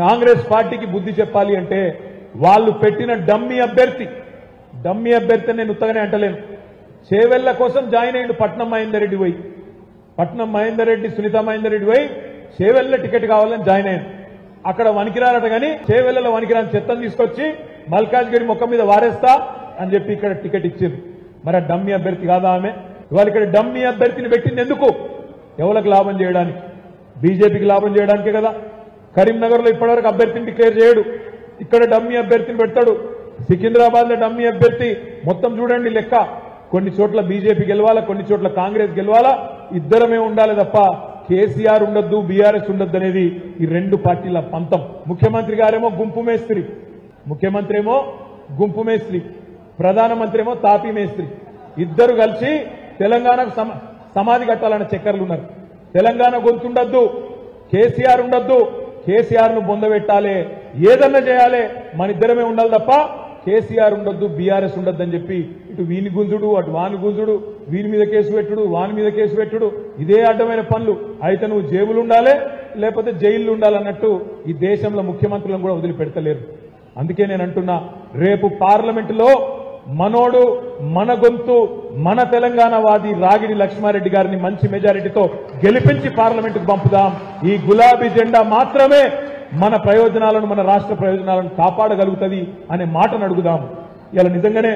కాంగ్రెస్ పార్టీకి బుద్ధి చెప్పాలి అంటే వాళ్ళు పెట్టిన డమ్మీ అభ్యర్థి నేను ఉత్తగానే అంటలేను. చేవెళ్ల కోసం జాయిన్ అయ్యిండు పట్నం మహేందర్ రెడ్డి పోయి, పట్నం మహేందర్ రెడ్డి సునీత మహేందర్ రెడ్డి పోయి చేవెళ్ల టికెట్ కావాలని జాయిన్ అయ్యాను. అక్కడ వనికిరారట కానీ చేవెళ్లలో వనికిరాని చెత్తను తీసుకొచ్చి మల్కాజ్గిరి ముఖం మీద వారేస్తా అని చెప్పి ఇక్కడ టికెట్ ఇచ్చింది. మరి ఆ డమ్మీ అభ్యర్థి కాదా ఆమె? ఇవాళ ఇక్కడ డమ్మీ అభ్యర్థిని పెట్టింది ఎందుకు? ఎవరికి లాభం చేయడానికి? బీజేపీకి లాభం చేయడానికే కదా. కరీంనగర్ లో ఇప్పటివరకు అభ్యర్థిని డిక్లేర్ చేయడు, ఇక్కడ డమ్మీ అభ్యర్థిని పెడతాడు. సికింద్రాబాద్ లో డమ్మీ అభ్యర్థి మొత్తం చూడండి లెక్క. కొన్ని చోట్ల బీజేపీ గెలవాలా, కొన్ని చోట్ల కాంగ్రెస్ గెలవాలా, ఇద్దరమే ఉండాలి తప్ప కేసీఆర్ ఉండొద్దు, బీఆర్ఎస్ ఉండొద్దు అనేది ఈ రెండు పార్టీల పంతం. ముఖ్యమంత్రి గారేమో గుంపు మేస్త్రి, ప్రధానమంత్రి ఏమో తాపీ మేస్త్రి. ఇద్దరు కలిసి తెలంగాణకు సమాధి కట్టాలన్న చక్కర్లు ఉన్నారు. తెలంగాణ గొంతుండద్దు, కేసీఆర్ ఉండొద్దు, కేసీఆర్ ను బొందబెట్టాలి, ఏదన్నా చేయాలి, మన ఇద్దరమే ఉండాలి తప్ప కేసీఆర్ ఉండొద్దు, బీఆర్ఎస్ ఉండొద్దు అని చెప్పి ఇటు వీని గుంజుడు, అటు వాని గుంజుడు, వీని మీద కేసు పెట్టుడు, వాని మీద కేసు పెట్టుడు, ఇదే అడ్డమైన పనులు. అయితే నువ్వు జేబులు ఉండాలి, లేకపోతే జైళ్లు ఉండాలన్నట్టు ఈ దేశంలో ముఖ్యమంత్రులను కూడా వదిలిపెడతలేరు. అందుకే నేను అంటున్నా, రేపు పార్లమెంటులో మనోడు, మన గొంతు, మన తెలంగాణ వాది రాగిడి లక్ష్మారెడ్డి గారిని మంచి మెజారిటీతో గెలిపించి పార్లమెంటుకు పంపుదాం. ఈ గులాబీ జెండా మాత్రమే మన ప్రయోజనాలను, మన రాష్ట్ర ప్రయోజనాలను కాపాడగలుగుతుంది అనే మాటను అడుగుదాం. ఇలా నిజంగానే